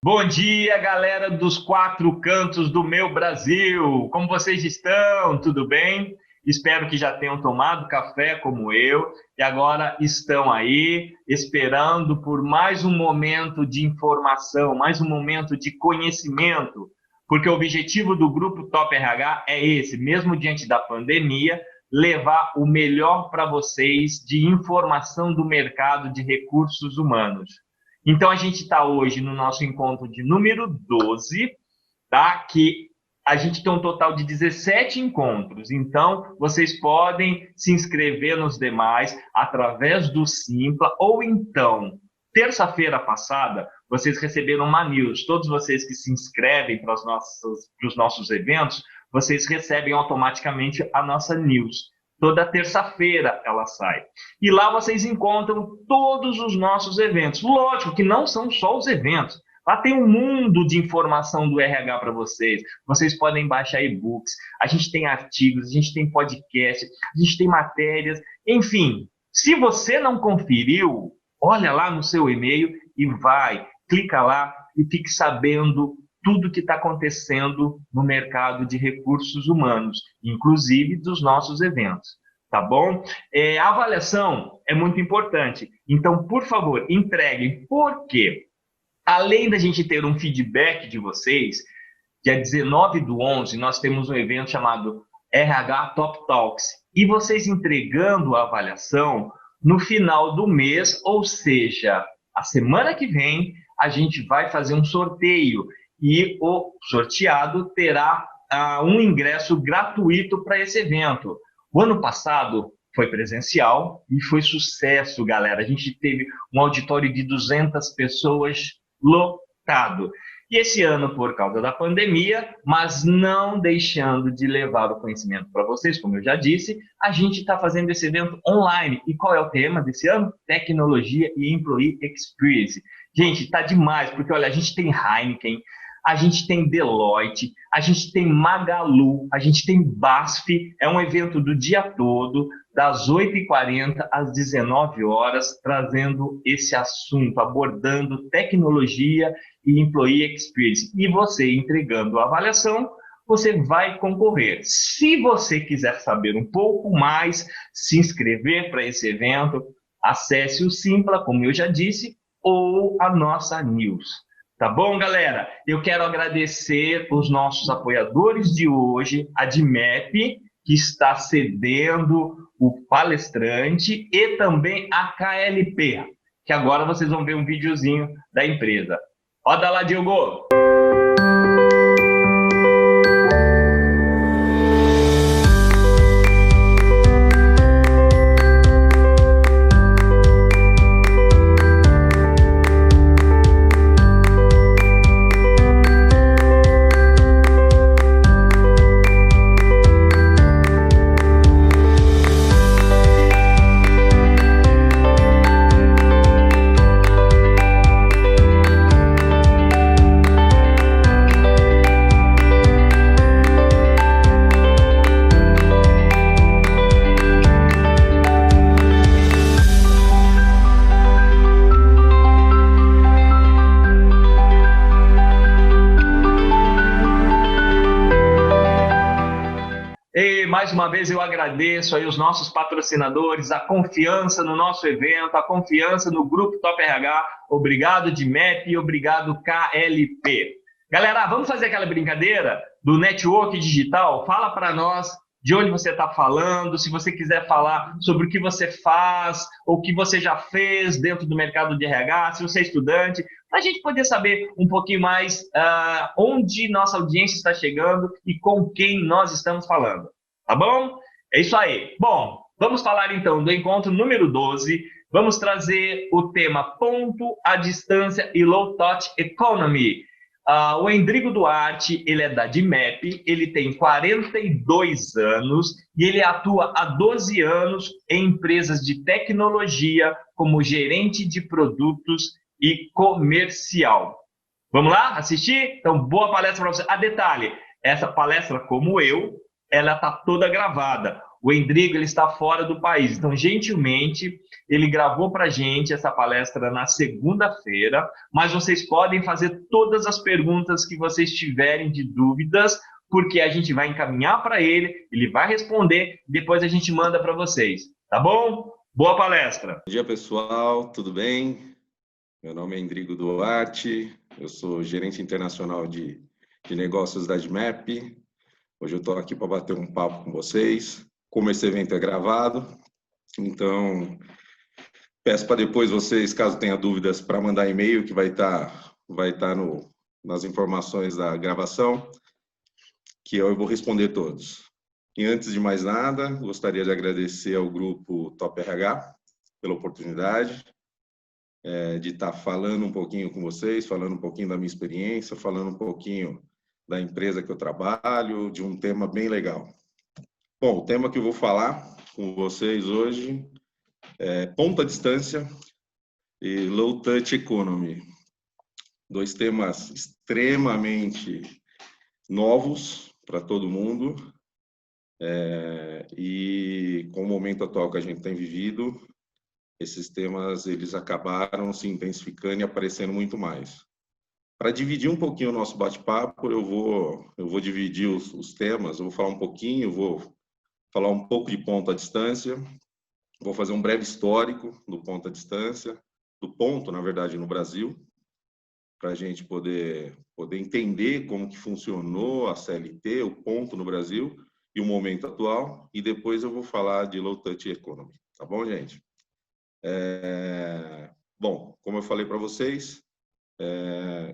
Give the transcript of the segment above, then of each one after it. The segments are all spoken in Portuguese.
Bom dia, galera dos quatro cantos do meu Brasil! Como vocês estão? Tudo bem? Espero que já tenham tomado café como eu e agora estão aí esperando por mais um momento de informação, mais um momento de conhecimento, porque o objetivo do Grupo Top RH é esse, mesmo diante da pandemia, levar o melhor para vocês de informação do mercado de recursos humanos. Então, a gente está hoje no nosso encontro de número 12, tá? Que a gente tem um total de 17 encontros. Então, vocês podem se inscrever nos demais através do Simpla, ou então, terça-feira passada, vocês receberam uma news. Todos vocês que se inscrevem para os nossos eventos, vocês recebem automaticamente a nossa news. Toda terça-feira ela sai. E lá vocês encontram todos os nossos eventos. Lógico que não são só os eventos. Lá tem um mundo de informação do RH para vocês. Vocês podem baixar e-books, a gente tem artigos, a gente tem podcast, a gente tem matérias. Enfim, se você não conferiu, olha lá no seu e-mail e clica lá e fique sabendo tudo que está acontecendo no mercado de recursos humanos, inclusive dos nossos eventos, tá bom? A avaliação é muito importante, então, por favor, entreguem, porque além da gente ter um feedback de vocês, dia 19/11, nós temos um evento chamado RH Top Talks, e vocês entregando a avaliação no final do mês, ou seja, a semana que vem, a gente vai fazer um sorteio, e o sorteado terá um ingresso gratuito para esse evento. O ano passado foi presencial e foi sucesso, galera. A gente teve um auditório de 200 pessoas lotado. E esse ano, por causa da pandemia, mas não deixando de levar o conhecimento para vocês, como eu já disse, a gente está fazendo esse evento online. E qual é o tema desse ano? Tecnologia e Employee Experience. Gente, está demais, porque olha, a gente tem Heineken, a gente tem Deloitte, a gente tem Magalu, a gente tem BASF, é um evento do dia todo, das 8h40 às 19 horas, trazendo esse assunto, abordando tecnologia e Employee Experience. E você entregando a avaliação, você vai concorrer. Se você quiser saber um pouco mais, se inscrever para esse evento, acesse o Simpla, como eu já disse, ou a nossa news. Tá bom, galera? Eu quero agradecer os nossos apoiadores de hoje, a DIMEP, que está cedendo o palestrante, e também a KLP, que agora vocês vão ver um videozinho da empresa. Roda lá, Diogo! Mais uma vez eu agradeço aí os nossos patrocinadores, a confiança no nosso evento, a confiança no Grupo Top RH. Obrigado, DIMEP, e obrigado, KLP. Galera, vamos fazer aquela brincadeira do network digital? Fala para nós de onde você está falando, se você quiser falar sobre o que você faz, ou o que você já fez dentro do mercado de RH, se você é estudante, para a gente poder saber um pouquinho mais onde nossa audiência está chegando e com quem nós estamos falando. Tá bom? É isso aí. Bom, vamos falar então do encontro número 12. Vamos trazer o tema Ponto à Distância e Low Touch Economy. O Endrigo Duarte, ele é da DIMEP, ele tem 42 anos e ele atua há 12 anos em empresas de tecnologia como gerente de produtos e comercial. Vamos lá assistir? Então, boa palestra para você. Detalhe, essa palestra, como ela está toda gravada. O Endrigo, ele está fora do país. Então, gentilmente, ele gravou para a gente essa palestra na segunda-feira, mas vocês podem fazer todas as perguntas que vocês tiverem de dúvidas, porque a gente vai encaminhar para ele vai responder, depois a gente manda para vocês. Tá bom? Boa palestra! Bom dia, pessoal. Tudo bem? Meu nome é Endrigo Duarte, eu sou gerente internacional de negócios da Admap. Hoje eu estou aqui para bater um papo com vocês. Como esse evento é gravado, então peço para depois vocês, caso tenha dúvidas, para mandar e-mail que vai estar nas informações da gravação, que eu vou responder todos. E antes de mais nada, gostaria de agradecer ao grupo Top RH pela oportunidade de estar falando um pouquinho com vocês, falando um pouquinho da minha experiência, falando um pouquinho da empresa que eu trabalho, de um tema bem legal. Bom, o tema que eu vou falar com vocês hoje é ponta distância e low touch economy. Dois temas extremamente novos para todo mundo e com o momento atual que a gente tem vivido, esses temas eles acabaram se intensificando e aparecendo muito mais. Para dividir um pouquinho o nosso bate-papo, eu vou dividir os temas, eu vou falar um pouquinho, vou falar um pouco de ponta distância, vou fazer um breve histórico do ponta distância, do ponto, na verdade, no Brasil, para a gente poder entender como que funcionou a CLT, o ponto no Brasil e o momento atual, e depois eu vou falar de low touch economy, tá bom, gente? Bom, como eu falei para vocês,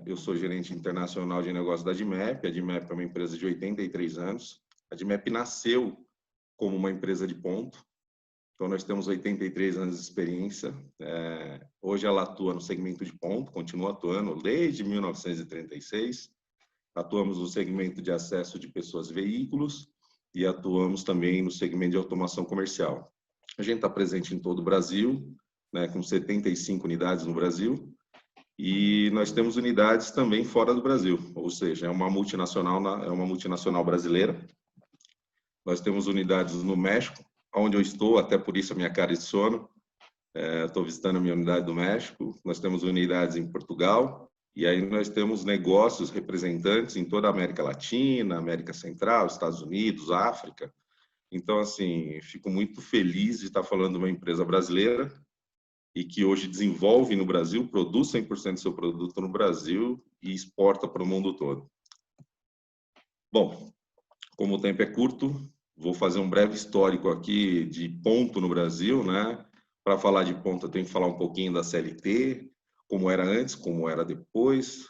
eu sou gerente internacional de negócios da Admap. A Admap é uma empresa de 83 anos. A Admap nasceu como uma empresa de ponto. Então, nós temos 83 anos de experiência. Hoje ela atua no segmento de ponto, continua atuando desde 1936. Atuamos no segmento de acesso de pessoas e veículos e atuamos também no segmento de automação comercial. A gente está presente em todo o Brasil, né, com 75 unidades no Brasil, e nós temos unidades também fora do Brasil, ou seja, é uma multinacional brasileira. Nós temos unidades no México, onde eu estou, até por isso a minha cara de sono. Estou visitando a minha unidade do México. Nós temos unidades em Portugal, e aí nós temos negócios representantes em toda a América Latina, América Central, Estados Unidos, África. Então, assim, fico muito feliz de estar falando de uma empresa brasileira e que hoje desenvolve no Brasil, produz 100% do seu produto no Brasil e exporta para o mundo todo. Bom, como o tempo é curto, vou fazer um breve histórico aqui de ponto no Brasil, né? Para falar de ponto, eu tenho que falar um pouquinho da CLT, como era antes, como era depois,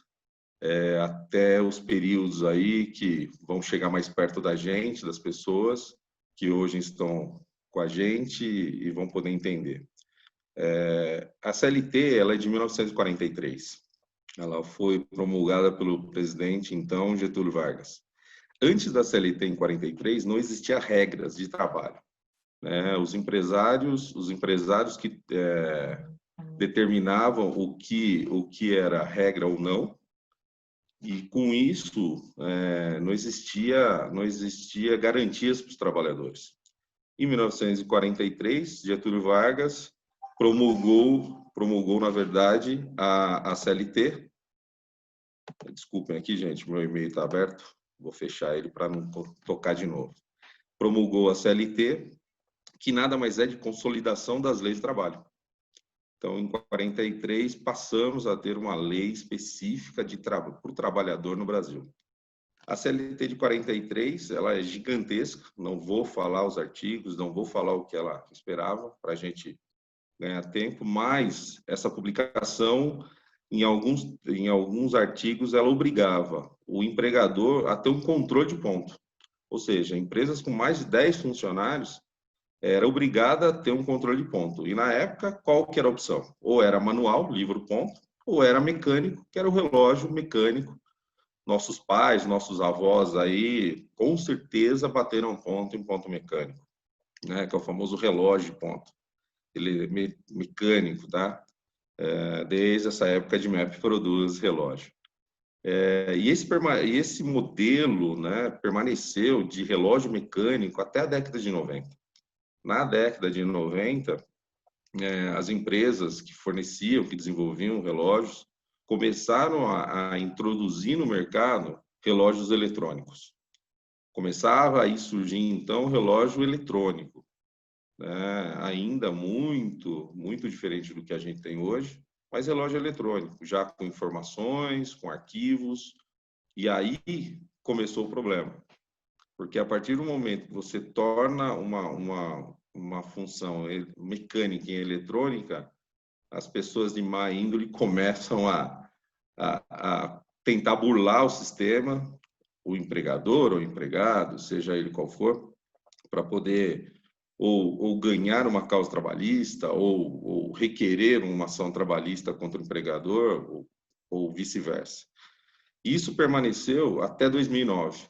até os períodos aí que vão chegar mais perto da gente, das pessoas que hoje estão com a gente e vão poder entender. A CLT ela é de 1943. Ela foi promulgada pelo presidente, então, Getúlio Vargas. Antes da CLT, em 43, não existia regras de trabalho, né? Os empresários que determinavam o que era regra ou não, e com isso não existia garantias para os trabalhadores. Em 1943, Getúlio Vargas promulgou na verdade, a CLT. Desculpem aqui, gente, meu e-mail está aberto. Vou fechar ele para não tocar de novo. Promulgou a CLT, que nada mais é de consolidação das leis de trabalho. Então, em 43, passamos a ter uma lei específica para o trabalhador no Brasil. A CLT de 43, ela é gigantesca, não vou falar os artigos, não vou falar o que ela esperava para a gente ganhar tempo, mas essa publicação, em alguns artigos, ela obrigava o empregador a ter um controle de ponto. Ou seja, empresas com mais de 10 funcionários era obrigada a ter um controle de ponto. E na época, qual que era a opção? Ou era manual, livro ponto, ou era mecânico, que era o relógio mecânico. Nossos pais, nossos avós aí, com certeza bateram ponto em ponto mecânico, né? Que é o famoso relógio de ponto. Ele é mecânico, tá? Desde essa época, a Admap produz relógio. E esse modelo, né, permaneceu de relógio mecânico até a década de 90. na década de 90, as empresas que forneciam, que desenvolviam relógios, começaram a introduzir no mercado relógios eletrônicos. Começava a surgir, então, relógio eletrônico, né? Ainda muito diferente do que a gente tem hoje, mas relógio eletrônico, já com informações, com arquivos, e aí começou o problema. Porque a partir do momento que você torna uma função mecânica em eletrônica, as pessoas de má índole começam a tentar burlar o sistema, o empregador ou o empregado, seja ele qual for, para poder ou ganhar uma causa trabalhista ou requerer uma ação trabalhista contra o empregador ou vice-versa. Isso permaneceu até 2009.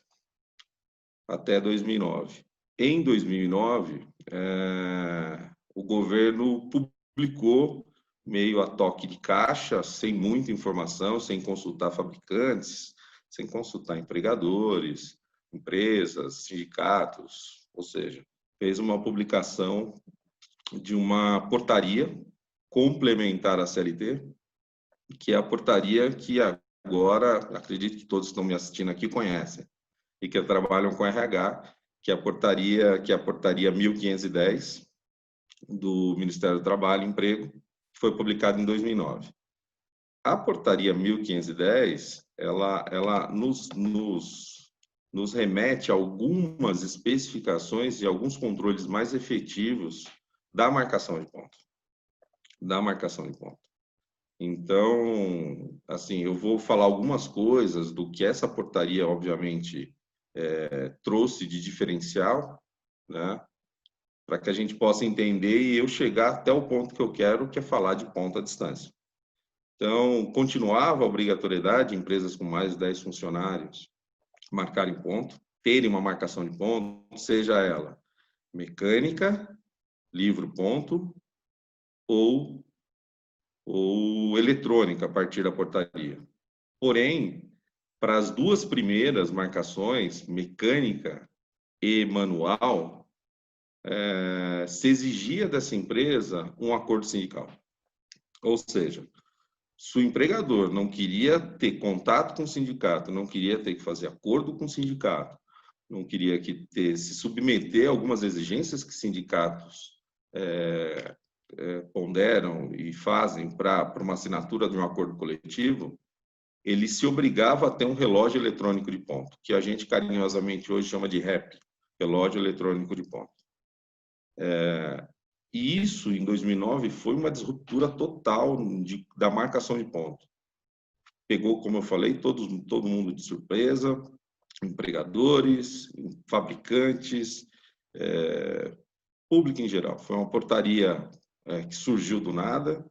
Até 2009. Em 2009, o governo publicou, meio a toque de caixa, sem muita informação, sem consultar fabricantes, sem consultar empregadores, empresas, sindicatos, ou seja, fez uma publicação de uma portaria complementar à CLT, que é a portaria que agora, acredito que todos que estão me assistindo aqui conhecem, e que trabalham com RH, que é a portaria 1510 do Ministério do Trabalho e Emprego, que foi publicada em 2009. A portaria 1510, ela nos remete a algumas especificações e alguns controles mais efetivos da marcação de ponto. Da marcação de ponto. Então, assim, eu vou falar algumas coisas do que essa portaria, obviamente, trouxe de diferencial, né, para que a gente possa entender e eu chegar até o ponto que eu quero, que é falar de ponto à distância. Então, continuava a obrigatoriedade de empresas com mais de 10 funcionários marcarem ponto, terem uma marcação de ponto, seja ela mecânica, livro ponto, ou eletrônica, a partir da portaria. Porém, para as duas primeiras marcações, mecânica e manual, se exigia dessa empresa um acordo sindical. Ou seja, se o empregador não queria ter contato com o sindicato, não queria ter que fazer acordo com o sindicato, não queria se submeter a algumas exigências que sindicatos ponderam e fazem para uma assinatura de um acordo coletivo, ele se obrigava a ter um relógio eletrônico de ponto, que a gente carinhosamente hoje chama de REP, relógio eletrônico de ponto. E isso, em 2009, foi uma disruptura total da marcação de ponto. Pegou, como eu falei, todo mundo de surpresa, empregadores, fabricantes, público em geral. Foi uma portaria que surgiu do nada,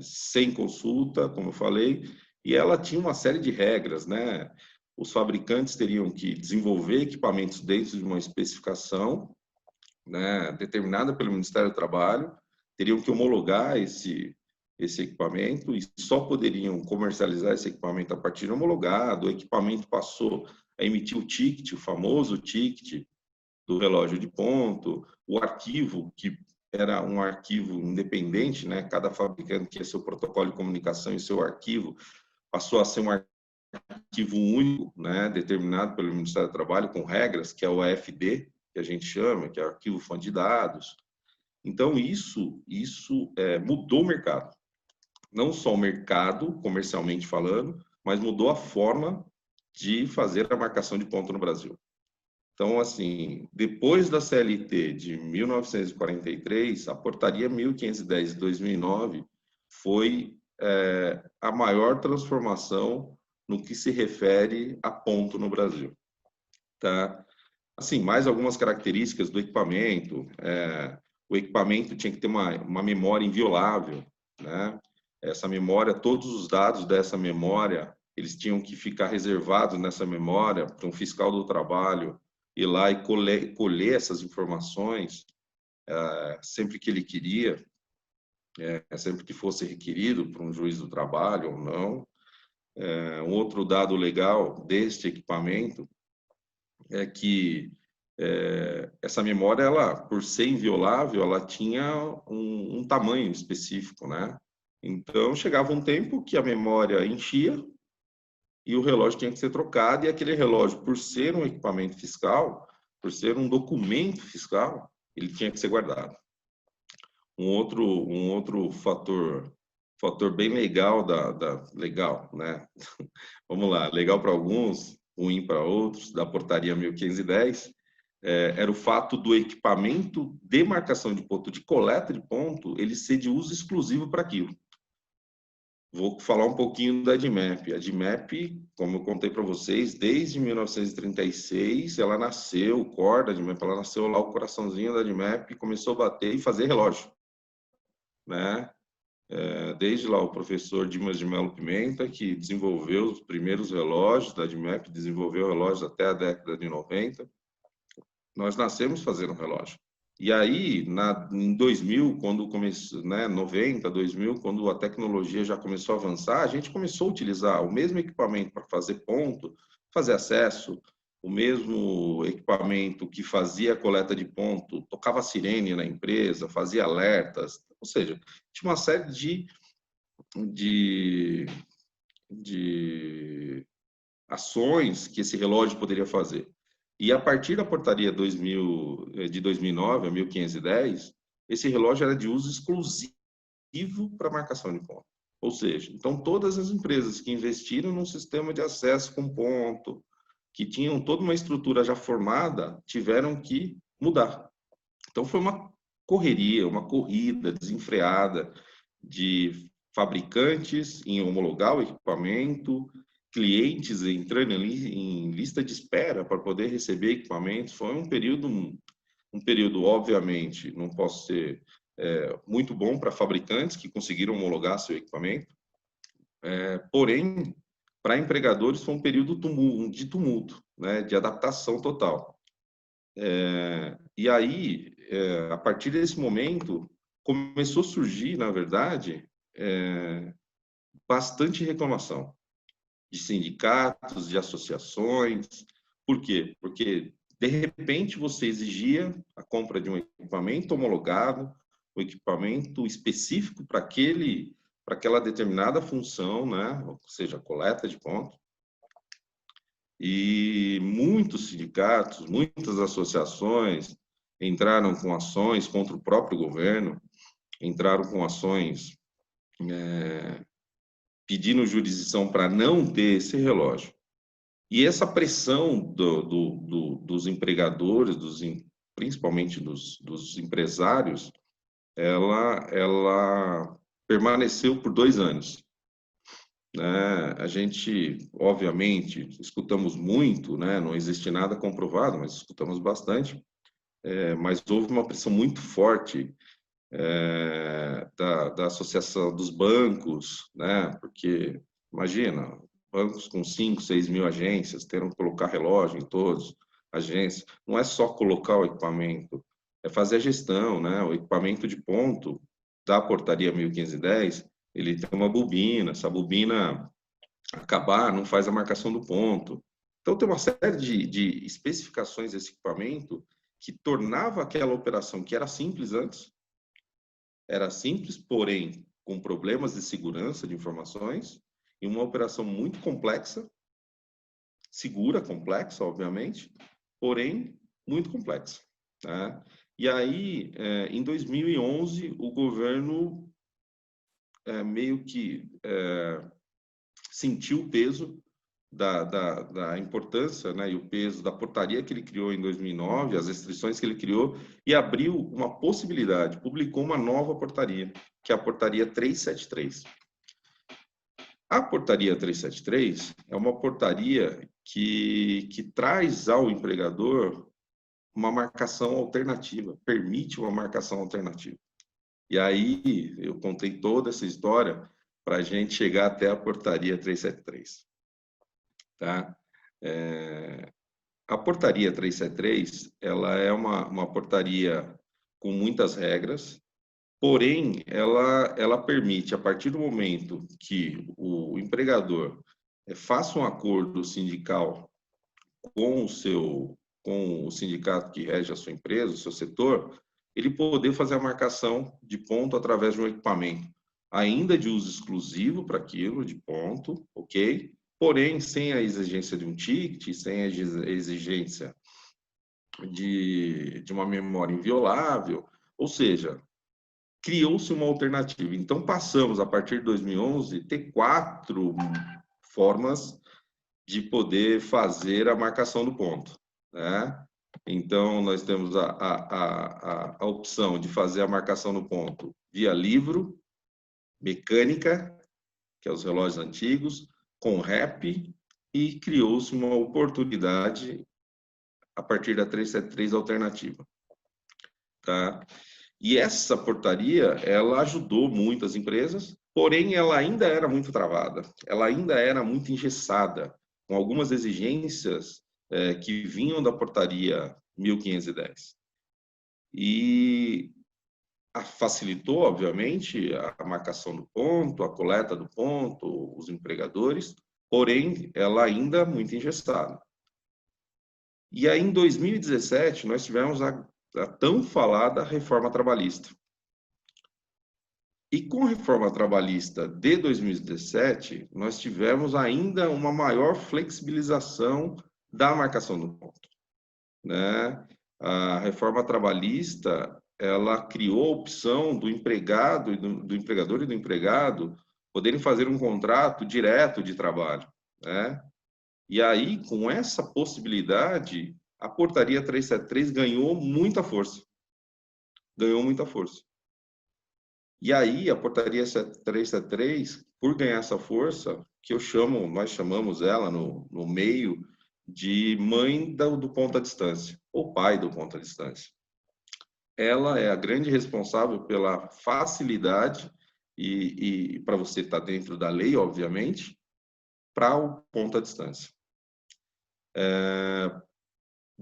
sem consulta, como eu falei, e ela tinha uma série de regras, né? Os fabricantes teriam que desenvolver equipamentos dentro de uma especificação, né, determinada pelo Ministério do Trabalho, teriam que homologar esse equipamento e só poderiam comercializar esse equipamento a partir de homologado. O equipamento passou a emitir o ticket, o famoso ticket do relógio de ponto, o arquivo, que era um arquivo independente, né? Cada fabricante tinha seu protocolo de comunicação e seu arquivo, passou a ser um arquivo único, né? Determinado pelo Ministério do Trabalho, com regras, que é o AFD, que a gente chama, que é o Arquivo Fonte de Dados. Então, isso mudou o mercado. Não só o mercado, comercialmente falando, mas mudou a forma de fazer a marcação de ponto no Brasil. Então, assim, depois da CLT de 1943, a portaria 1510 de 2009 foi a maior transformação no que se refere a ponto no Brasil. Tá? Assim, mais algumas características do equipamento. O equipamento tinha que ter uma memória inviolável, né? Essa memória, todos os dados dessa memória, eles tinham que ficar reservados nessa memória para um fiscal do trabalho ir lá e colher essas informações sempre que ele queria, sempre que fosse requerido por um juiz do trabalho ou não. Um outro dado legal deste equipamento é que essa memória, ela, por ser inviolável, ela tinha um tamanho específico, né? Então, chegava um tempo que a memória enchia e o relógio tinha que ser trocado, e aquele relógio, por ser um equipamento fiscal, por ser um documento fiscal, ele tinha que ser guardado. Um outro fator bem legal legal, né? Vamos lá, legal para alguns, ruim para outros, da portaria 1510, era o fato do equipamento de marcação de ponto, de coleta de ponto, ele ser de uso exclusivo para aquilo. Vou falar um pouquinho da DMAP. A DMAP, como eu contei para vocês, desde 1936, ela nasceu, o core da DMAP, ela nasceu lá, o coraçãozinho da DMAP, começou a bater e fazer relógio, né? Desde lá o professor Dimas de Melo Pimenta, que desenvolveu os primeiros relógios da DMAP, desenvolveu relógios até a década de 90. Nós nascemos fazendo relógio. E aí, em 2000, quando começou, né, 90, 2000, quando a tecnologia já começou a avançar, a gente começou a utilizar o mesmo equipamento para fazer ponto, fazer acesso, o mesmo equipamento que fazia a coleta de ponto, tocava sirene na empresa, fazia alertas, ou seja, tinha uma série de ações que esse relógio poderia fazer. E a partir da portaria 2009, a 1510, esse relógio era de uso exclusivo para marcação de ponto. Ou seja, então todas as empresas que investiram num sistema de acesso com ponto, que tinham toda uma estrutura já formada, tiveram que mudar. Então foi uma correria, uma corrida desenfreada de fabricantes em homologar o equipamento, clientes entrando ali em lista de espera para poder receber equipamentos. Foi um período, obviamente, não posso ser muito bom para fabricantes que conseguiram homologar seu equipamento, porém, para empregadores foi um período de tumulto, né, de adaptação total. E aí, a partir desse momento, começou a surgir, na verdade, bastante reclamação de sindicatos, de associações. Por quê? Porque, de repente, você exigia a compra de um equipamento homologado, um equipamento específico para aquela determinada função, né? Ou seja, coleta de ponto. E muitos sindicatos, muitas associações entraram com ações contra o próprio governo, entraram com ações pedindo jurisdição para não ter esse relógio. E essa pressão dos empregadores, principalmente dos empresários, ela permaneceu por 2 anos. Né? A gente, obviamente, escutamos muito, né? Não existe nada comprovado, mas escutamos bastante. Mas houve uma pressão muito forte da associação dos bancos, né? Porque, imagina, bancos com 5, 6 mil agências, terão que colocar relógio em todos, agências. Não é só colocar o equipamento, é fazer a gestão, né? O equipamento de ponto da portaria 1510, ele tem uma bobina, essa bobina acabar, não faz a marcação do ponto. Então, tem uma série de especificações desse equipamento que tornava aquela operação que era simples antes, era simples, porém com problemas de segurança de informações, e uma operação muito complexa, segura, complexa, obviamente, porém muito complexa. Tá? E aí, em 2011, o governo meio que sentiu o peso da importância, né, e o peso da portaria que ele criou em 2009, as restrições que ele criou, e abriu uma possibilidade, publicou uma nova portaria, que é a portaria 373. A portaria 373 é uma portaria que traz ao empregador uma marcação alternativa, permite uma marcação alternativa. E aí eu contei toda essa história para a gente chegar até a portaria 373. Tá? A portaria 373, ela é uma portaria com muitas regras, porém, ela permite, a partir do momento que o empregador faça um acordo sindical com o seu com o sindicato que rege a sua empresa, o seu setor, ele poder fazer a marcação de ponto através de um equipamento, ainda de uso exclusivo para aquilo, de ponto, ok? Porém, sem a exigência de um ticket, sem a exigência de uma memória inviolável, ou seja, criou-se uma alternativa. Então, passamos, a partir de 2011, a ter 4 formas de poder fazer a marcação do ponto, né? Então, nós temos a opção de fazer a marcação do ponto via livro, mecânica, que é os relógios antigos, com REP, e criou-se uma oportunidade a partir da 373 alternativa, tá? E essa portaria, ela ajudou muitas empresas, porém ela ainda era muito travada, ela ainda era muito engessada, com algumas exigências que vinham da portaria 1510. E facilitou, obviamente, a marcação do ponto, a coleta do ponto, os empregadores, porém ela ainda muito engessada. E aí, em 2017, nós tivemos a tão falada reforma trabalhista. E com a reforma trabalhista de 2017, nós tivemos ainda uma maior flexibilização da marcação do ponto, né? A reforma trabalhista, ela criou a opção do empregado e do empregador e do empregado poderem fazer um contrato direto de trabalho, né? E aí, com essa possibilidade, a portaria 373 ganhou muita força. Ganhou muita força. E aí, a portaria 373, por ganhar essa força, que nós chamamos ela no meio de mãe do ponto à distância, ou pai do ponto à distância. Ela é a grande responsável pela facilidade e para você estar dentro da lei, obviamente, para o ponto à distância.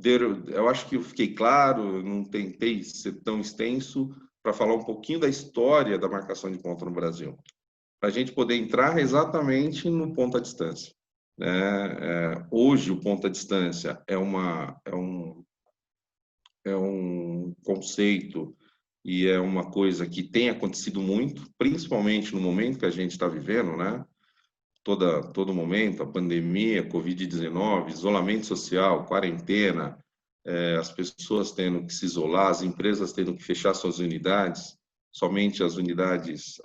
Eu acho que eu fiquei claro, não tentei ser tão extenso, para falar um pouquinho da história da marcação de ponto no Brasil, para a gente poder entrar exatamente no ponto à distância, né? Hoje, o ponto à distância é um conceito e é uma coisa que tem acontecido muito, principalmente no momento que a gente está vivendo, né? Todo momento, a pandemia, Covid-19, isolamento social, quarentena, as pessoas tendo que se isolar, as empresas tendo que fechar suas unidades, somente as unidades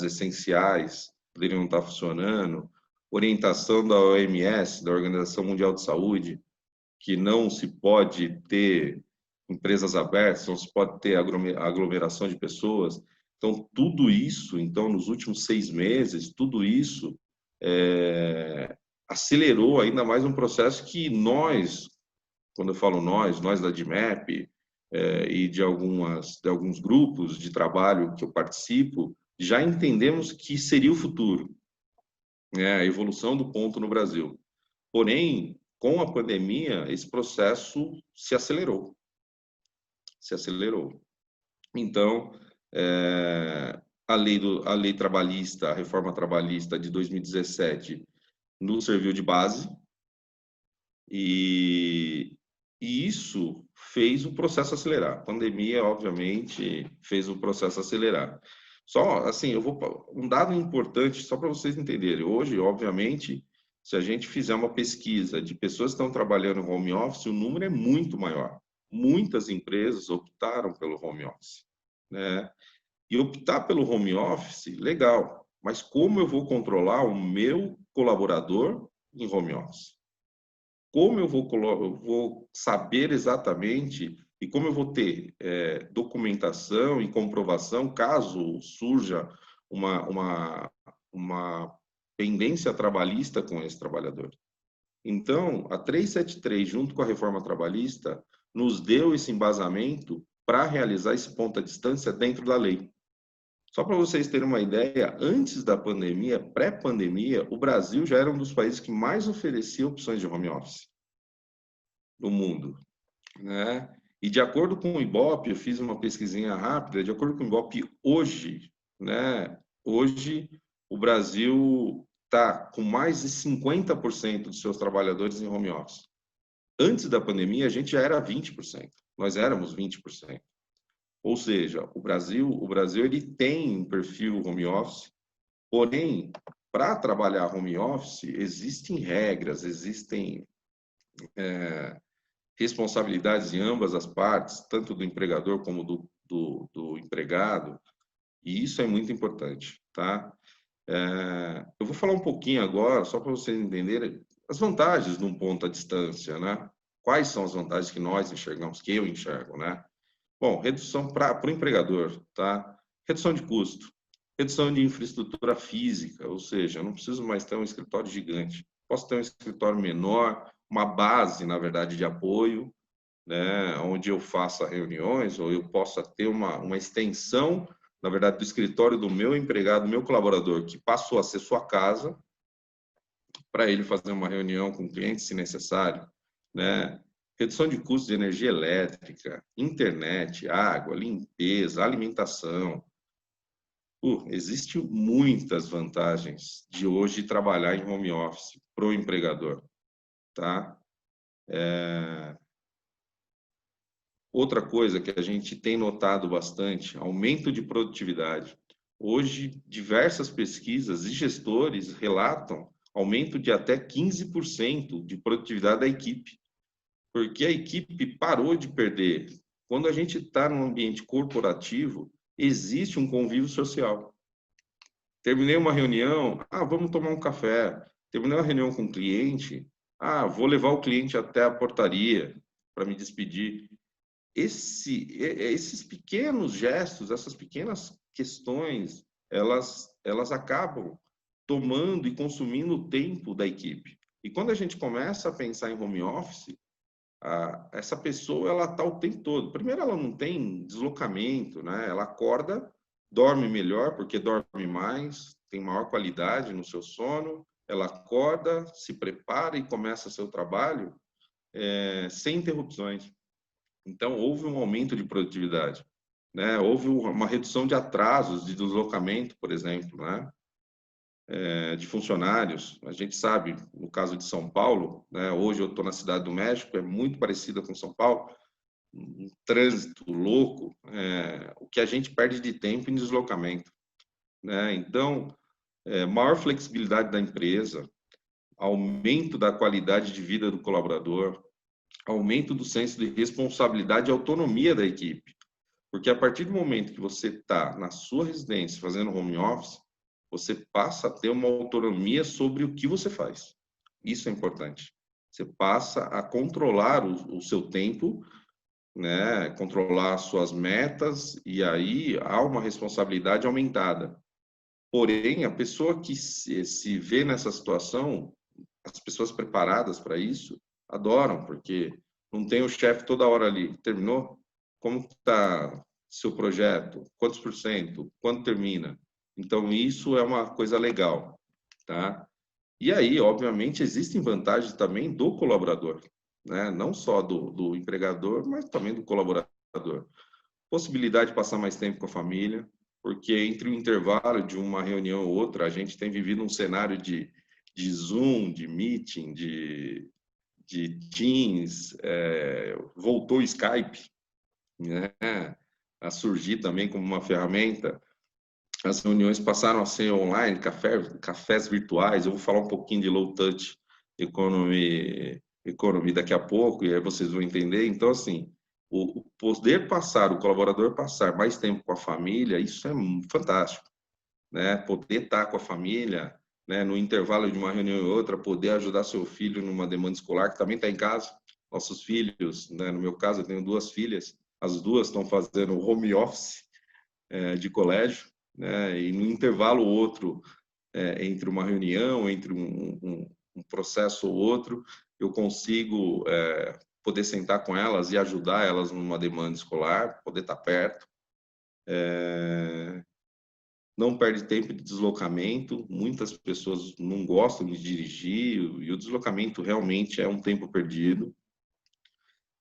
essenciais poderiam estar funcionando, orientação da OMS, da Organização Mundial de Saúde, que não se pode ter empresas abertas, não se pode ter aglomeração de pessoas. Então, tudo isso, nos últimos 6 meses, tudo isso acelerou ainda mais um processo que nós, quando eu falo nós da DIMEP, e de alguns grupos de trabalho que eu participo, já entendemos que seria o futuro, né? A evolução do ponto no Brasil. Porém, com a pandemia, esse processo se acelerou. Então, a lei trabalhista, a reforma trabalhista de 2017, nos serviu de base, e isso fez o processo acelerar. A pandemia, obviamente, fez o processo acelerar. Só, assim, um dado importante, só para vocês entenderem. Hoje, obviamente, se a gente fizer uma pesquisa de pessoas que estão trabalhando no home office, o número é muito maior. Muitas empresas optaram pelo home office, né? E optar pelo home office, legal. Mas como eu vou controlar o meu colaborador em home office? Como eu vou saber exatamente e como eu vou ter documentação e comprovação caso surja uma pendência trabalhista com esse trabalhador? Então, a 373, junto com a reforma trabalhista, nos deu esse embasamento para realizar esse ponto à distância dentro da lei. Só para vocês terem uma ideia, antes da pandemia, pré-pandemia, o Brasil já era um dos países que mais oferecia opções de home office no mundo, né? E de acordo com o Ibope, eu fiz uma pesquisinha rápida, de acordo com o Ibope, hoje, né? Hoje, o Brasil está com mais de 50% dos seus trabalhadores em home office. Antes da pandemia, a gente já era 20%. Nós éramos 20%. Ou seja, o Brasil ele tem um perfil home office, porém, para trabalhar home office, existem regras, existem responsabilidades em ambas as partes, tanto do empregador como do empregado, e isso é muito importante, tá? Eu vou falar um pouquinho agora, só para vocês entenderem, as vantagens de um ponto à distância, né? Quais são as vantagens que nós enxergamos, que eu enxergo, né? Bom, redução para o empregador, tá? Redução de custo, redução de infraestrutura física, ou seja, eu não preciso mais ter um escritório gigante. Posso ter um escritório menor, uma base, na verdade, de apoio, né? Onde eu faça reuniões, ou eu possa ter uma extensão, na verdade, do escritório do meu empregado, do meu colaborador, que passou a ser sua casa, para ele fazer uma reunião com o cliente, se necessário, né? Redução de custos de energia elétrica, internet, água, limpeza, alimentação. Existem muitas vantagens de hoje trabalhar em home office para o empregador, tá? Outra coisa que a gente tem notado bastante, aumento de produtividade. Hoje, diversas pesquisas e gestores relatam aumento de até 15% de produtividade da equipe, porque a equipe parou de perder. Quando a gente está num ambiente corporativo, existe um convívio social. Terminei uma reunião, vamos tomar um café. Terminei uma reunião com o cliente, vou levar o cliente até a portaria para me despedir. Esses pequenos gestos, essas pequenas questões, elas acabam tomando e consumindo o tempo da equipe. E quando a gente começa a pensar em home office, essa pessoa ela está o tempo todo. Primeiro, ela não tem deslocamento, né? Ela acorda, dorme melhor porque dorme mais, tem maior qualidade no seu sono. Ela acorda, se prepara e começa seu trabalho sem interrupções. Então, houve um aumento de produtividade, né? Houve uma redução de atrasos de deslocamento, por exemplo, né? De funcionários. A gente sabe, no caso de São Paulo, né? Hoje eu estou na Cidade do México, é muito parecida com São Paulo, um trânsito louco, o que a gente perde de tempo em deslocamento, né? Então, maior flexibilidade da empresa, aumento da qualidade de vida do colaborador, aumento do senso de responsabilidade e autonomia da equipe. Porque a partir do momento que você está na sua residência fazendo home office, você passa a ter uma autonomia sobre o que você faz. Isso é importante. Você passa a controlar o seu tempo, né? Controlar as suas metas, e aí há uma responsabilidade aumentada. Porém, a pessoa que se vê nessa situação, as pessoas preparadas para isso, adoram, porque não tem o chefe toda hora ali. Terminou? Como está seu projeto? Quantos por cento? Quando termina? Então, isso é uma coisa legal, tá? E aí, obviamente, existem vantagens também do colaborador, né? Não só do empregador, mas também do colaborador. Possibilidade de passar mais tempo com a família, porque entre o intervalo de uma reunião ou outra, a gente tem vivido um cenário de Zoom, de meeting, de Teams, voltou o Skype, né, a surgir também como uma ferramenta. As reuniões passaram a ser online, cafés virtuais. Eu vou falar um pouquinho de low touch economy daqui a pouco, e aí vocês vão entender. Então, assim, o o colaborador passar mais tempo com a família, isso é fantástico, né? Poder estar com a família, né, no intervalo de uma reunião e outra, poder ajudar seu filho numa demanda escolar, que também está em casa. Nossos filhos, né, no meu caso, eu tenho 2 filhas, as 2 estão fazendo home office de colégio, né, e no intervalo outro, entre uma reunião, entre um processo ou outro, eu consigo poder sentar com elas e ajudar elas numa demanda escolar, poder estar perto. Não perde tempo de deslocamento, muitas pessoas não gostam de dirigir, e o deslocamento realmente é um tempo perdido.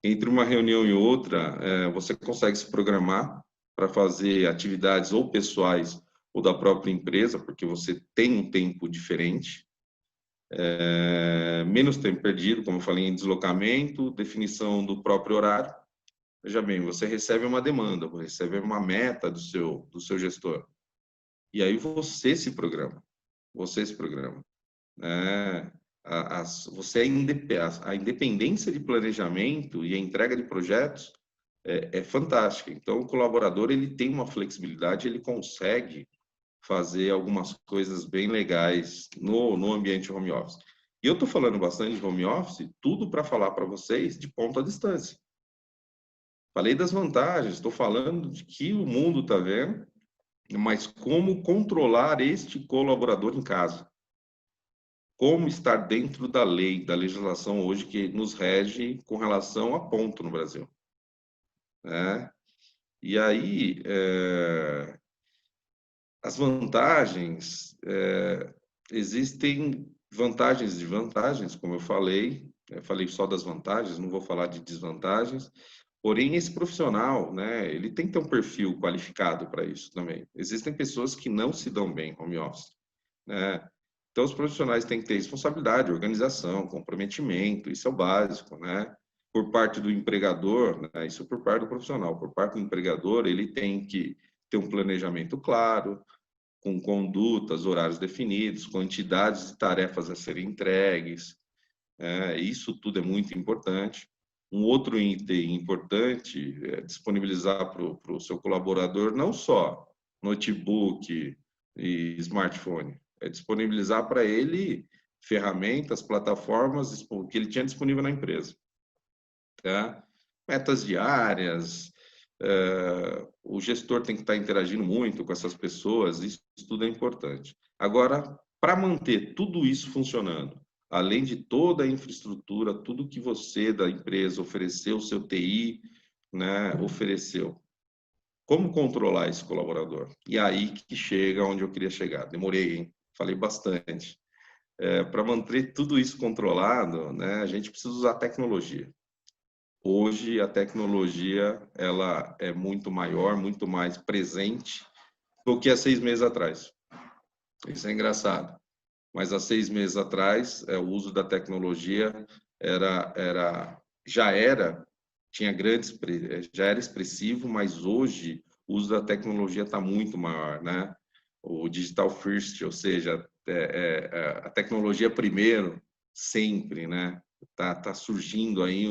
Entre uma reunião e outra, você consegue se programar para fazer atividades ou pessoais ou da própria empresa, porque você tem um tempo diferente. menos tempo perdido, como eu falei, em deslocamento, definição do próprio horário. Veja bem, você recebe uma demanda, você recebe uma meta do seu gestor. E aí você se programa. Você se programa. Você a independência de planejamento e a entrega de projetos é fantástica. Então, o colaborador ele tem uma flexibilidade, ele consegue fazer algumas coisas bem legais no ambiente home office. E eu estou falando bastante de home office, tudo para falar para vocês de ponta à distância. Falei das vantagens, estou falando de que o mundo está vendo, mas como controlar este colaborador em casa? Como estar dentro da lei, da legislação hoje que nos rege com relação a ponto no Brasil, né? E aí, as vantagens, existem vantagens e desvantagens, como eu falei só das vantagens, não vou falar de desvantagens, porém esse profissional, né, ele tem que ter um perfil qualificado para isso também. Existem pessoas que não se dão bem home office, né? Então os profissionais têm que ter responsabilidade, organização, comprometimento, isso é o básico, né? Por parte do empregador, né, isso por parte do profissional, por parte do empregador, ele tem que ter um planejamento claro, com condutas, horários definidos, quantidades de tarefas a serem entregues. Isso tudo é muito importante. Um outro item importante é disponibilizar para o seu colaborador não só notebook e smartphone, é disponibilizar para ele ferramentas, plataformas que ele tinha disponível na empresa. Tá? Metas diárias, o gestor tem que estar interagindo muito com essas pessoas, isso tudo é importante. Agora, para manter tudo isso funcionando, além de toda a infraestrutura, tudo que você da empresa ofereceu, o seu TI, né, ofereceu, como controlar esse colaborador? E aí que chega onde eu queria chegar. Demorei, hein? Falei bastante. Para manter tudo isso controlado, né, a gente precisa usar tecnologia. Hoje a tecnologia ela é muito maior, muito mais presente do que há 6 meses atrás. Isso é engraçado. Mas há 6 meses atrás, o uso da tecnologia já era expressivo, mas hoje o uso da tecnologia está muito maior, né? O digital first, ou seja, a tecnologia primeiro, sempre, né? Tá surgindo aí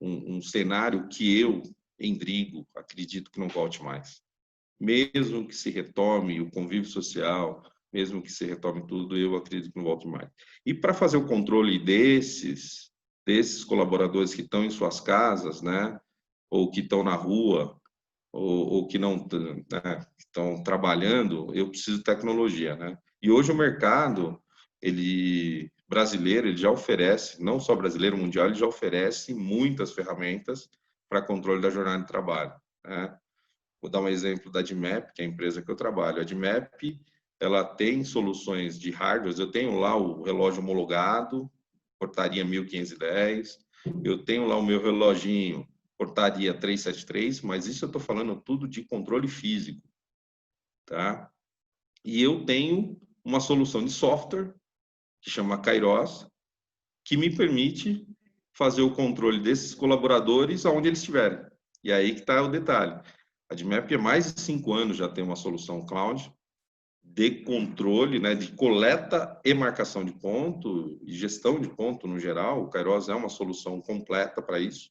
um cenário que eu, Endrigo, acredito que não volte mais. Mesmo que se retome o convívio social, mesmo que se retome tudo, eu acredito que não volte mais. E para fazer o controle desses colaboradores que estão em suas casas, né, ou que estão na rua, ou que não, né, estão trabalhando, eu preciso de tecnologia, né? E hoje o mercado, brasileiro, ele já oferece, não só brasileiro, mundial, ele já oferece muitas ferramentas para controle da jornada de trabalho, né? Vou dar um exemplo da Admap, que é a empresa que eu trabalho. A Admap, ela tem soluções de hardware. Eu tenho lá o relógio homologado, portaria 1510. Eu tenho lá o meu reloginho, portaria 373, mas isso eu estou falando tudo de controle físico, tá? E eu tenho uma solução de software, que chama Kairos, que me permite fazer o controle desses colaboradores aonde eles estiverem. E aí que está o detalhe. A Admap há mais de 5 anos já tem uma solução cloud de controle, né, de coleta e marcação de ponto e gestão de ponto no geral. O Kairos é uma solução completa para isso.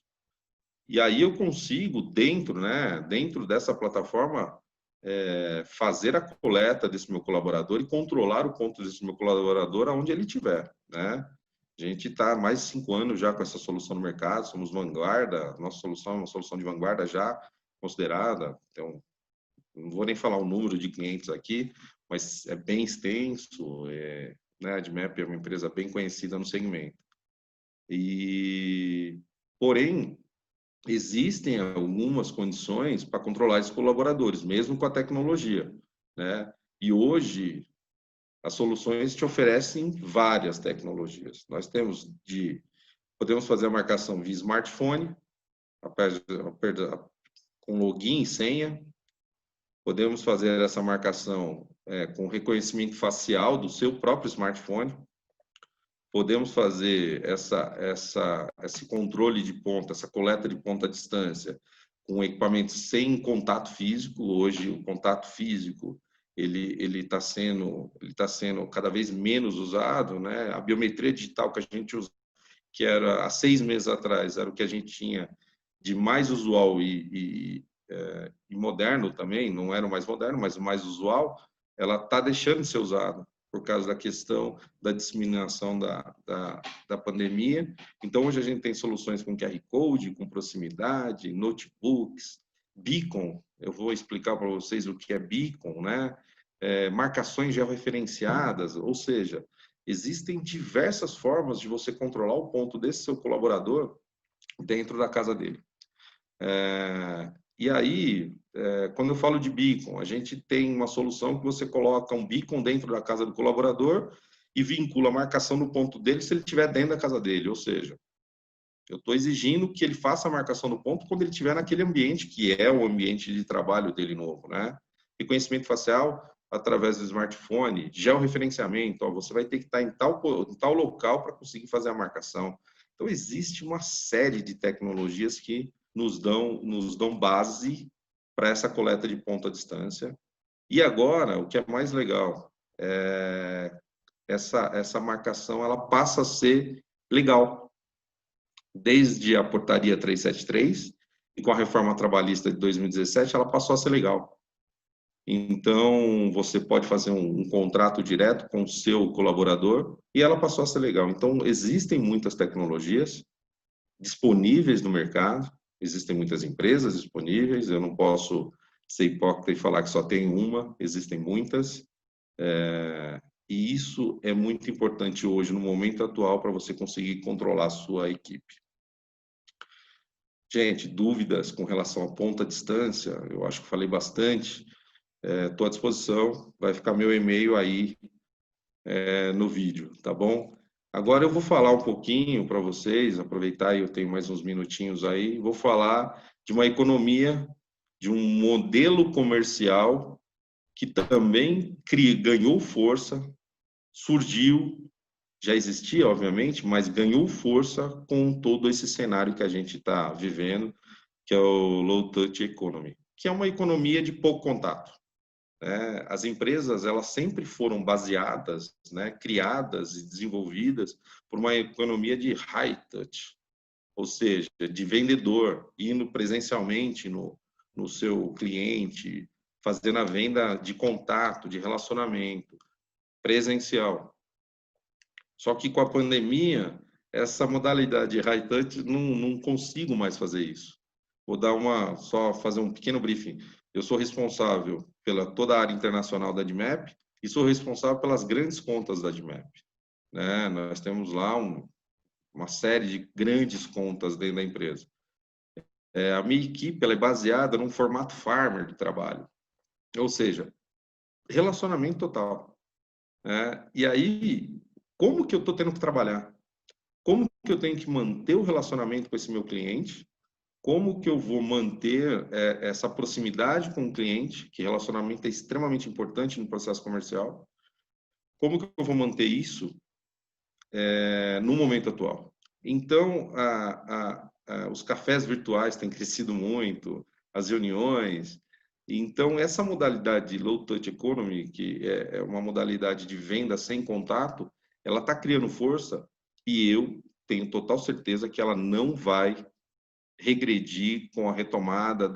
E aí eu consigo, dentro dessa plataforma, fazer a coleta desse meu colaborador e controlar o ponto desse meu colaborador aonde ele estiver, né? A gente está há mais de 5 anos já com essa solução no mercado, somos vanguarda, nossa solução é uma solução de vanguarda já considerada, então não vou nem falar o número de clientes aqui, mas é bem extenso, né? A Admap é uma empresa bem conhecida no segmento. Porém, existem algumas condições para controlar esses colaboradores, mesmo com a tecnologia, né? E hoje as soluções te oferecem várias tecnologias. Podemos fazer a marcação via smartphone, com login e senha. Podemos fazer essa marcação com reconhecimento facial do seu próprio smartphone. podemos fazer esse controle de ponta, essa coleta de ponta à distância, com equipamentos sem contato físico. Hoje, o contato físico ele está sendo cada vez menos usado, né? A biometria digital que a gente usa, que era há 6 meses atrás, era o que a gente tinha de mais usual e moderno também, não era o mais moderno, mas o mais usual, ela está deixando de ser usada por causa da questão da disseminação da pandemia. Então, hoje a gente tem soluções com QR Code, com proximidade, notebooks, beacon. Eu vou explicar para vocês o que é beacon, né? Marcações georreferenciadas, ou seja, existem diversas formas de você controlar o ponto desse seu colaborador dentro da casa dele. E aí, quando eu falo de beacon, a gente tem uma solução que você coloca um beacon dentro da casa do colaborador e vincula a marcação no ponto dele se ele estiver dentro da casa dele. Ou seja, eu estou exigindo que ele faça a marcação no ponto quando ele estiver naquele ambiente, que é o ambiente de trabalho dele novo, né? Reconhecimento facial através do smartphone, georreferenciamento, você vai ter que estar em tal local para conseguir fazer a marcação. Então, existe uma série de tecnologias que nos dão base para essa coleta de ponta à distância. E agora, o que é mais legal, essa marcação ela passa a ser legal. Desde a portaria 373 e com a reforma trabalhista de 2017, ela passou a ser legal. Então, você pode fazer um contrato direto com o seu colaborador e ela passou a ser legal. Então, existem muitas tecnologias disponíveis no mercado, existem muitas empresas disponíveis, eu não posso ser hipócrita e falar que só tem uma, existem muitas. E isso é muito importante hoje, no momento atual, para você conseguir controlar a sua equipe. Gente, dúvidas com relação à ponta à distância, eu acho que falei bastante. Estou à disposição, vai ficar meu e-mail aí no vídeo, tá bom? Agora eu vou falar um pouquinho para vocês, aproveitar e eu tenho mais uns minutinhos aí, vou falar de uma economia, de um modelo comercial que também ganhou força, surgiu, já existia, obviamente, mas ganhou força com todo esse cenário que a gente está vivendo, que é o Low Touch Economy, que é uma economia de pouco contato. As empresas elas sempre foram baseadas, criadas e desenvolvidas por uma economia de high touch, ou seja, de vendedor indo presencialmente no seu cliente, fazendo a venda de contato, de relacionamento presencial. Só que com a pandemia, essa modalidade de high touch não consigo mais fazer isso. Vou dar só fazer um pequeno briefing. Eu sou responsável pela toda a área internacional da Admap e sou responsável pelas grandes contas da Admap. Nós temos lá uma série de grandes contas dentro da empresa. A minha equipe ela é baseada num formato farmer de trabalho, ou seja, relacionamento total. E aí, como que eu estou tendo que trabalhar? Como que eu tenho que manter o relacionamento com esse meu cliente? Como que eu vou manter essa proximidade com o cliente, que relacionamento é extremamente importante no processo comercial? Como que eu vou manter isso no momento atual? Então, os cafés virtuais têm crescido muito, as reuniões. Então, essa modalidade de Low Touch Economy, que é uma modalidade de venda sem contato, ela está criando força e eu tenho total certeza que ela não vai regredir com a retomada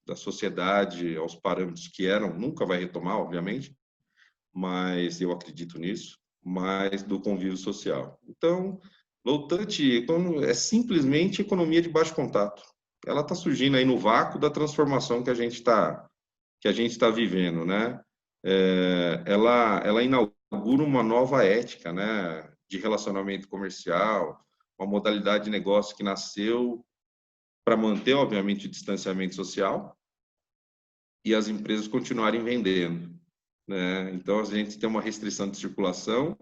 da sociedade aos parâmetros que eram, nunca vai retomar, obviamente, mas eu acredito nisso, mas do convívio social. Então, Low Touch é simplesmente economia de baixo contato. Ela está surgindo aí no vácuo da transformação que a gente está vivendo, né? Ela inaugura uma nova ética, né, de relacionamento comercial, uma modalidade de negócio que nasceu para manter, obviamente, o distanciamento social e as empresas continuarem vendendo, né? Então, a gente tem uma restrição de circulação,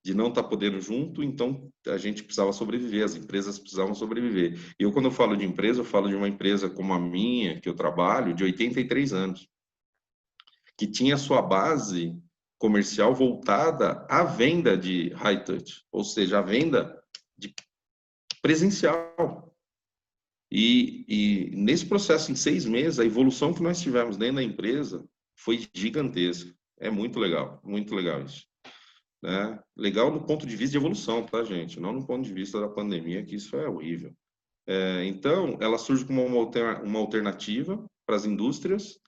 de não estar podendo junto, então a gente precisava sobreviver, as empresas precisavam sobreviver. E eu, quando eu falo de empresa, eu falo de uma empresa como a minha, que eu trabalho, de 83 anos, que tinha sua base comercial voltada à venda de high touch, ou seja, a venda de presencial. E nesse processo, em 6 meses, a evolução que nós tivemos dentro da empresa foi gigantesca. É muito legal isso. Né? Legal do ponto de vista de evolução, tá, gente? Não no ponto de vista da pandemia, que isso é horrível. Então, ela surge como uma alternativa para as indústrias,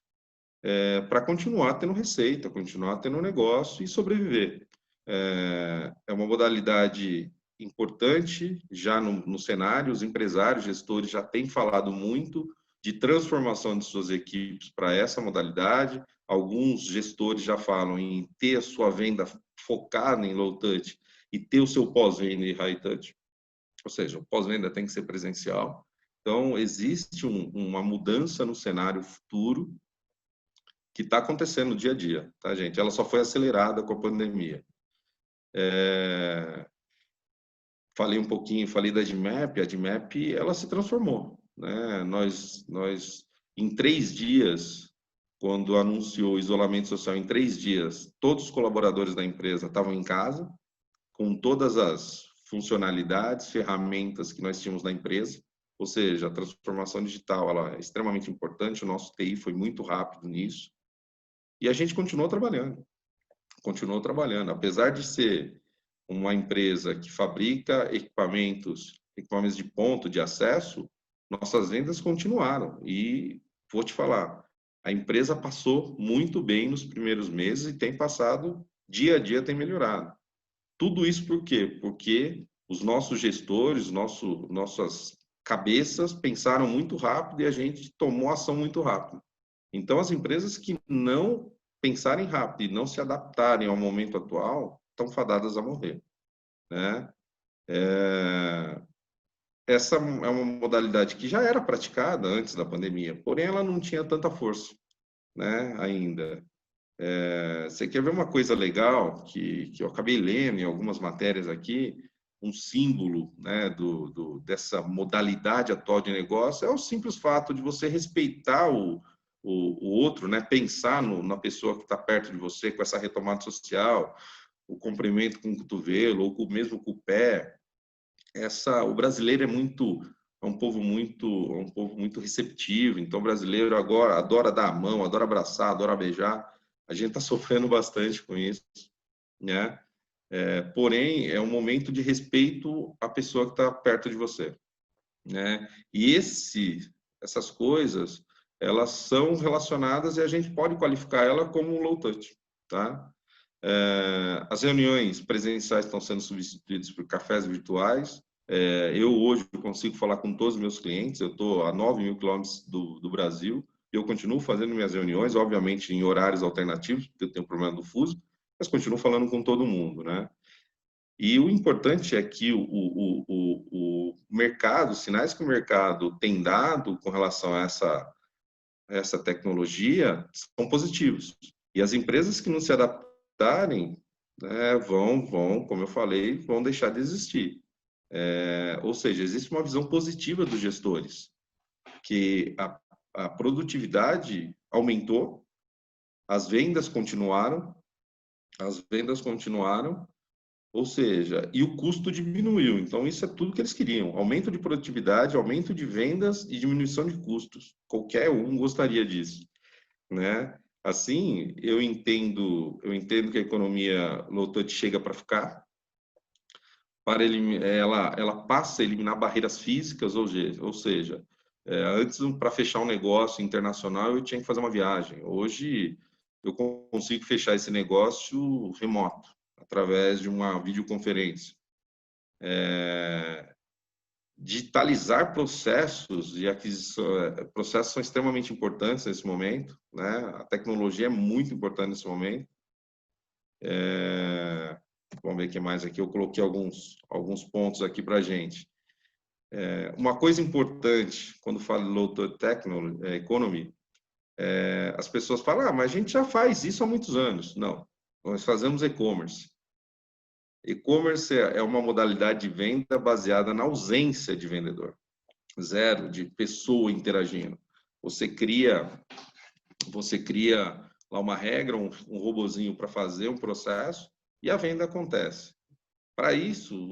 para continuar tendo receita, continuar tendo negócio e sobreviver. É uma modalidade importante já no cenário, os empresários, gestores já têm falado muito de transformação de suas equipes para essa modalidade. Alguns gestores já falam em ter a sua venda focada em low touch e ter o seu pós-venda em high touch. Ou seja, o pós-venda tem que ser presencial. Então, existe uma mudança no cenário futuro que está acontecendo no dia a dia, tá, gente? Ela só foi acelerada com a pandemia. Falei um pouquinho, falei da DMAP, a DMAP, ela se transformou, né? Nós em 3 dias, quando anunciou o isolamento social, em 3 dias, todos os colaboradores da empresa estavam em casa, com todas as funcionalidades, ferramentas que nós tínhamos na empresa, ou seja, a transformação digital ela é extremamente importante, o nosso TI foi muito rápido nisso, e a gente continuou trabalhando, apesar de ser uma empresa que fabrica equipamentos de ponto de acesso, nossas vendas continuaram. E vou te falar, a empresa passou muito bem nos primeiros meses e tem passado, dia a dia tem melhorado. Tudo isso por quê? Porque os nossos gestores, nossas cabeças pensaram muito rápido e a gente tomou ação muito rápido. Então, as empresas que não pensarem rápido e não se adaptarem ao momento atual, estão fadadas a morrer, né? Essa é uma modalidade que já era praticada antes da pandemia, porém ela não tinha tanta força, né, ainda. Você quer ver uma coisa legal que eu acabei lendo em algumas matérias aqui, um símbolo, né, dessa modalidade atual de negócio é o simples fato de você respeitar o outro, né, pensar na pessoa que está perto de você com essa retomada social, o cumprimento com o cotovelo ou mesmo com o pé. O brasileiro é um povo muito receptivo. Então, o brasileiro agora adora dar a mão, adora abraçar, adora beijar. A gente está sofrendo bastante com isso, né? Porém, é um momento de respeito à pessoa que está perto de você, né? E essas coisas, elas são relacionadas e a gente pode qualificar ela como um low touch, tá? As reuniões presenciais estão sendo substituídas por cafés virtuais. Eu hoje consigo falar com todos os meus clientes, eu estou a 9.000 quilômetros do Brasil, eu continuo fazendo minhas reuniões, obviamente em horários alternativos, porque eu tenho problema do fuso, mas continuo falando com todo mundo, né? E o importante é que o mercado, os sinais que o mercado tem dado com relação a essa tecnologia são positivos. E as empresas que não se adaptarem, né, como eu falei, vão deixar de existir. Ou seja, existe uma visão positiva dos gestores, que a produtividade aumentou, as vendas continuaram, ou seja, e o custo diminuiu. Então, isso é tudo que eles queriam: aumento de produtividade, aumento de vendas e diminuição de custos. Qualquer um gostaria disso, né? Assim, eu entendo que a economia low touch chega para ficar. Ela passa a eliminar barreiras físicas, ou seja, antes, para fechar um negócio internacional, eu tinha que fazer uma viagem. Hoje, eu consigo fechar esse negócio remoto, através de uma videoconferência. Digitalizar processos e aquisição, processos são extremamente importantes nesse momento, né? A tecnologia é muito importante nesse momento. Vamos ver o que mais aqui. Eu coloquei alguns pontos aqui para a gente. Uma coisa importante, quando falo de low touch economy, as pessoas falam, mas a gente já faz isso há muitos anos. Não, nós fazemos e-commerce. E-commerce é uma modalidade de venda baseada na ausência de vendedor. Zero de pessoa interagindo. Você cria lá uma regra, um robozinho para fazer um processo e a venda acontece. Para isso,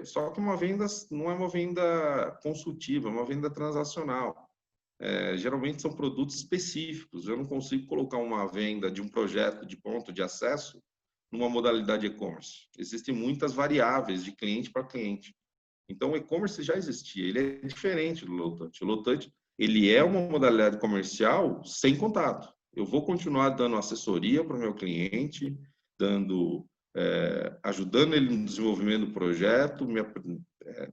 só que uma venda não é uma venda consultiva, é uma venda transacional. Geralmente são produtos específicos. Eu não consigo colocar uma venda de um projeto de ponto de acesso numa modalidade e-commerce. Existem muitas variáveis de cliente para cliente. Então, o e-commerce já existia. Ele é diferente do low touch. O low touch, ele é uma modalidade comercial sem contato. Eu vou continuar dando assessoria para o meu cliente, ajudando ele no desenvolvimento do projeto,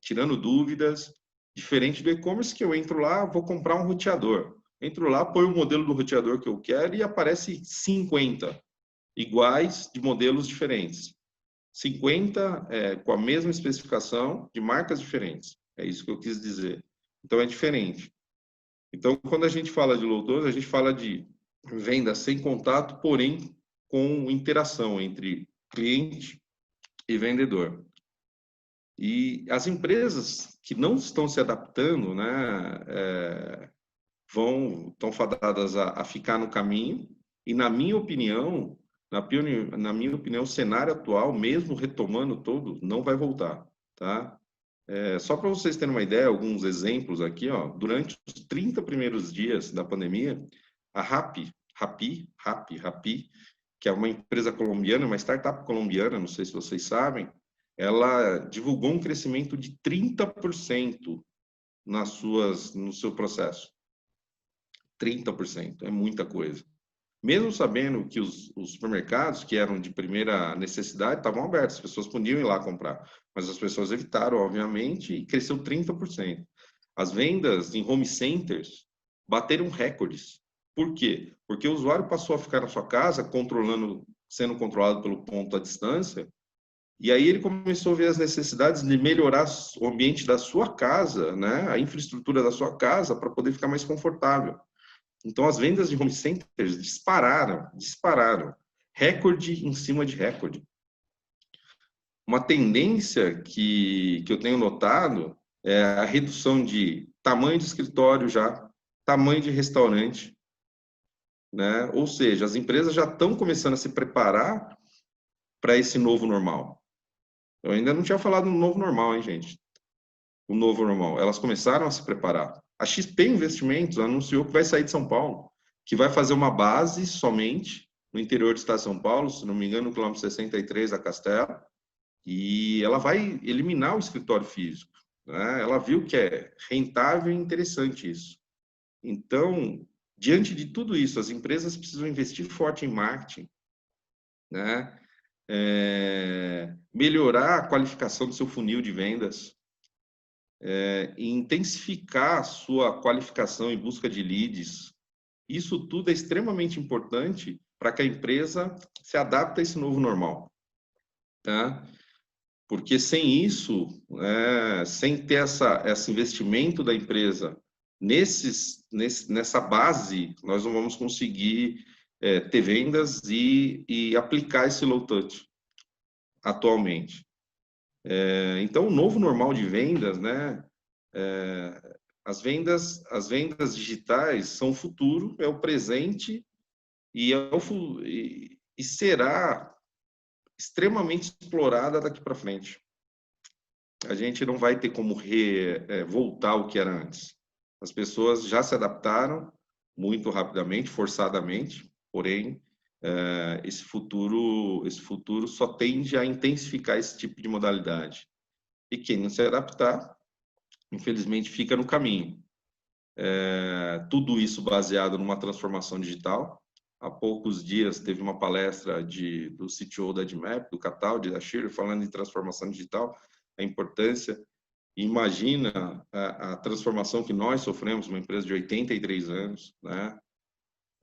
tirando dúvidas. Diferente do e-commerce, que eu entro lá, vou comprar um roteador. Entro lá, põe o modelo do roteador que eu quero e aparece 50 iguais de modelos diferentes. 50 com a mesma especificação de marcas diferentes. É isso que eu quis dizer. Então, é diferente. Então, quando a gente fala de low touch, a gente fala de venda sem contato, porém com interação entre cliente e vendedor. E as empresas que não estão se adaptando, né, estão fadadas a ficar no caminho. E na minha opinião, o cenário atual, mesmo retomando todo, não vai voltar, tá? Só para vocês terem uma ideia, alguns exemplos aqui, ó. Durante os 30 primeiros dias da pandemia, a Rappi, que é uma empresa colombiana, uma startup colombiana, não sei se vocês sabem, ela divulgou um crescimento de 30% no seu processo. 30%, é muita coisa. Mesmo sabendo que os supermercados, que eram de primeira necessidade, estavam abertos, as pessoas podiam ir lá comprar, mas as pessoas evitaram, obviamente, e cresceu 30%. As vendas em home centers bateram recordes. Por quê? Porque o usuário passou a ficar na sua casa, sendo controlado pelo ponto à distância, e aí ele começou a ver as necessidades de melhorar o ambiente da sua casa, né? A infraestrutura da sua casa, para poder ficar mais confortável. Então, as vendas de home centers dispararam. Recorde em cima de recorde. Uma tendência que eu tenho notado é a redução de tamanho de escritório tamanho de restaurante, né? Ou seja, as empresas já estão começando a se preparar para esse novo normal. Eu ainda não tinha falado no novo normal, hein, gente? O novo normal. Elas começaram a se preparar. A XP Investimentos anunciou que vai sair de São Paulo, que vai fazer uma base somente no interior do estado de São Paulo, se não me engano, no quilômetro 63 da Castelo, e ela vai eliminar o escritório físico, né? Ela viu que é rentável e interessante isso. Então, diante de tudo isso, as empresas precisam investir forte em marketing, né? Melhorar a qualificação do seu funil de vendas, e intensificar a sua qualificação em busca de leads. Isso tudo é extremamente importante para que a empresa se adapte a esse novo normal, tá? Porque sem isso, sem ter esse investimento da empresa nessa base, nós não vamos conseguir ter vendas e aplicar esse low touch atualmente. Então, o novo normal de vendas, né? As vendas digitais são o futuro, é o presente e será extremamente explorada daqui para frente. A gente não vai ter como voltar ao que era antes. As pessoas já se adaptaram muito rapidamente, forçadamente, porém, esse futuro só tende a intensificar esse tipo de modalidade. E quem não se adaptar, infelizmente, fica no caminho. Tudo isso baseado numa transformação digital. Há poucos dias teve uma palestra do CTO da Admap, do Cataldi, da Schiller, falando em transformação digital, a importância. Imagina a transformação que nós sofremos, uma empresa de 83 anos, né?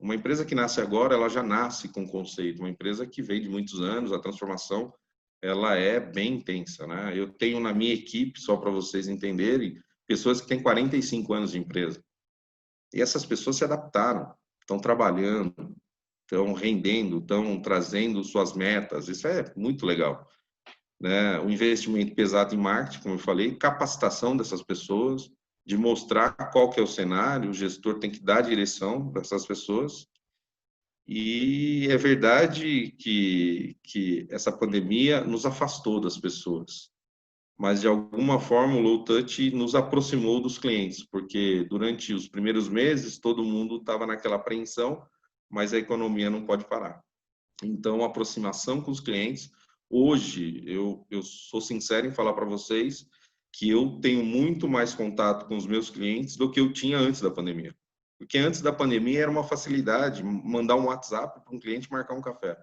Uma empresa que nasce agora, ela já nasce com conceito. Uma empresa que vem de muitos anos, a transformação, ela é bem intensa, né? Eu tenho na minha equipe, só para vocês entenderem, pessoas que têm 45 anos de empresa. E essas pessoas se adaptaram, estão trabalhando, estão rendendo, estão trazendo suas metas. Isso é muito legal, né? O investimento pesado em marketing, como eu falei, capacitação dessas pessoas, de mostrar qual que é o cenário, o gestor tem que dar direção para essas pessoas E é verdade que essa pandemia nos afastou das pessoas, mas de alguma forma o Low Touch nos aproximou dos clientes, porque durante os primeiros meses todo mundo estava naquela apreensão, mas a economia não pode parar. Então, a aproximação com os clientes. Hoje, eu sou sincero em falar para vocês que eu tenho muito mais contato com os meus clientes do que eu tinha antes da pandemia. Porque antes da pandemia era uma facilidade mandar um WhatsApp para um cliente marcar um café.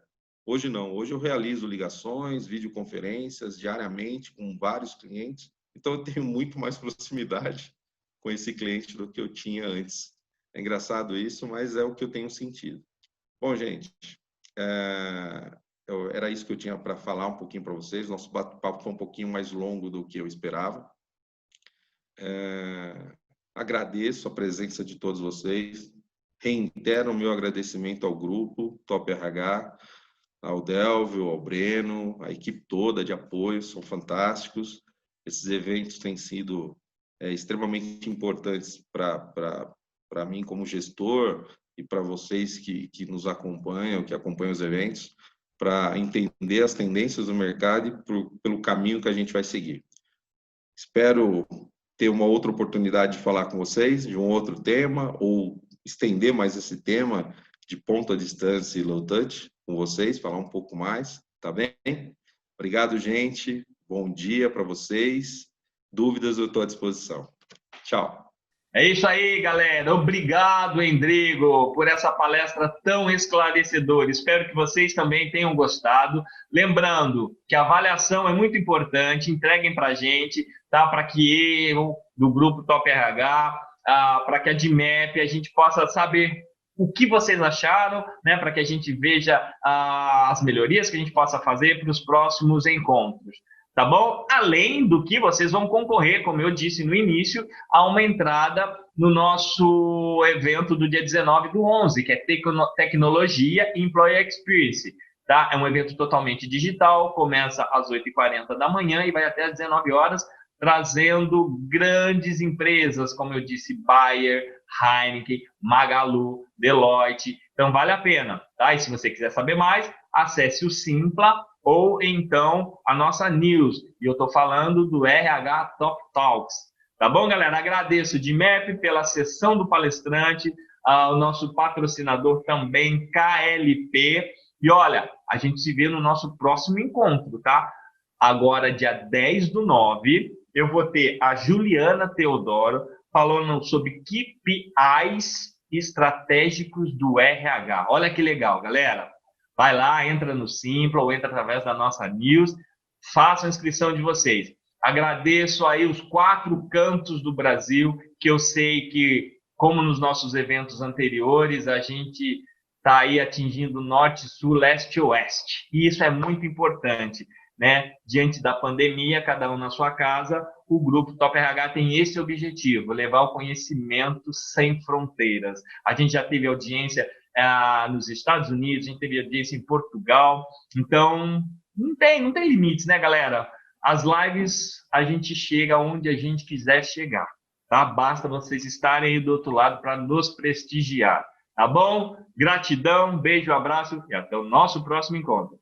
Hoje não. Hoje eu realizo ligações, videoconferências diariamente com vários clientes. Então, eu tenho muito mais proximidade com esse cliente do que eu tinha antes. É engraçado isso, mas é o que eu tenho sentido. Bom, gente, era isso que eu tinha para falar um pouquinho para vocês. Nosso bate-papo foi um pouquinho mais longo do que eu esperava. Agradeço a presença de todos vocês. Reitero o meu agradecimento ao grupo Top RH, ao Delvio, ao Breno, a equipe toda de apoio, são fantásticos. Esses eventos têm sido extremamente importantes para mim como gestor e para vocês que nos acompanham, que acompanham os eventos, para entender as tendências do mercado e pelo caminho que a gente vai seguir. Espero ter uma outra oportunidade de falar com vocês de um outro tema ou estender mais esse tema de ponta distância e low touch com vocês, falar um pouco mais, tá bem? Obrigado, gente. Bom dia para vocês. Dúvidas, eu estou à disposição. Tchau. É isso aí, galera. Obrigado, Endrigo, por essa palestra tão esclarecedora. Espero que vocês também tenham gostado. Lembrando que a avaliação é muito importante. Entreguem para a gente, tá? Para que eu, do grupo Top RH, para que a DMAP, a gente possa saber o que vocês acharam, né? Para que a gente veja as melhorias que a gente possa fazer para os próximos encontros. Tá bom? Além do que vocês vão concorrer, como eu disse no início, a uma entrada no nosso evento do dia 19/11, que é Tecnologia e Employee Experience. Tá? É um evento totalmente digital, começa às 8h40 da manhã e vai até às 19 horas, trazendo grandes empresas, como eu disse, Bayer, Heineken, Magalu, Deloitte. Então, vale a pena. Tá? E se você quiser saber mais, acesse o Simpla, ou então a nossa news. E eu estou falando do RH Top Talks. Tá bom, galera? Agradeço DMAP pela sessão do palestrante, o nosso patrocinador também, KLP. E olha, a gente se vê no nosso próximo encontro, tá? Agora, dia 10/9, eu vou ter a Juliana Teodoro falando sobre KPIs estratégicos do RH. Olha que legal, galera. Vai lá, entra no Simpla ou entra através da nossa news, faça a inscrição de vocês. Agradeço aí os 4 cantos do Brasil, que eu sei que, como nos nossos eventos anteriores, a gente está aí atingindo norte, sul, leste e oeste. E isso é muito importante, né? Diante da pandemia, cada um na sua casa, o grupo Top RH tem esse objetivo, levar o conhecimento sem fronteiras. A gente já teve audiência nos Estados Unidos, a gente teve audiência em Portugal, então não tem limites, né, galera? As lives, a gente chega onde a gente quiser chegar, tá? Basta vocês estarem aí do outro lado para nos prestigiar, tá bom? Gratidão, beijo, abraço e até o nosso próximo encontro.